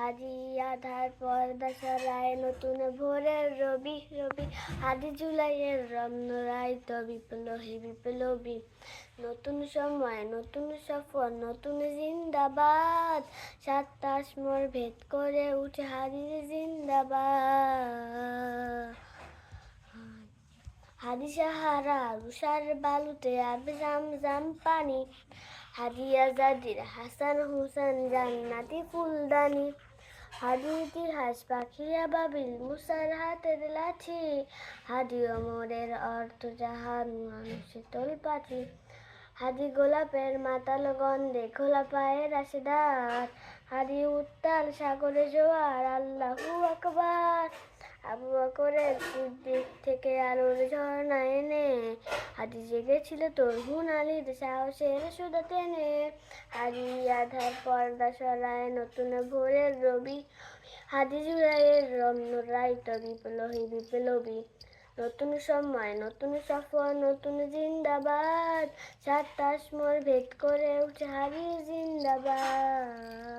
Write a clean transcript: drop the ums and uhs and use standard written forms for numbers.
হাদি আধার পর্দা সরায় নতুন ভোরের রবি রবি হাদি জুলাইয়ের রমনরাইত বিপ্লবী বিপ্লবী নতুন সময় নতুন সফর নতুন জিন্দাবাদ 27 মোর ভেদ করে উঠে হাদির জিন্দাবাদ হাদি সাহারা রুষার বালুতে আবে জাম পানি হাদি আজাদির হাসান হুসেন জান্নাতি ফুলদানি হাদি ইতিহাস পাখিয়া বাবিল মুসার হাতের লাঠি হাদি ওমরের অর্থ জাহান মানুষের তোলপাঠি হাদি গোলাপের মাতাল গন্ধে খোলা পায়ে রাশেদার হাদি উত্তাল সাগরে জোয়ার আল্লাহু আকবার আবু বকরের দিক থেকে আলোর ঝর্ণা এনে হাদি জেগেছিল তরহুন আলীর সাহসের সুদা টেনে হাদি আধার পর্দা সরায় নতুন ভোরের রবি হাদি জুলাইয়ের রমনরাইত বিপ্লবী বিপ্লবী নতুন সময় নতুন সফর নতুন জিন্দাবাদ 27 মোর ভেদ করে উঠে হাদি জিন্দাবাদ।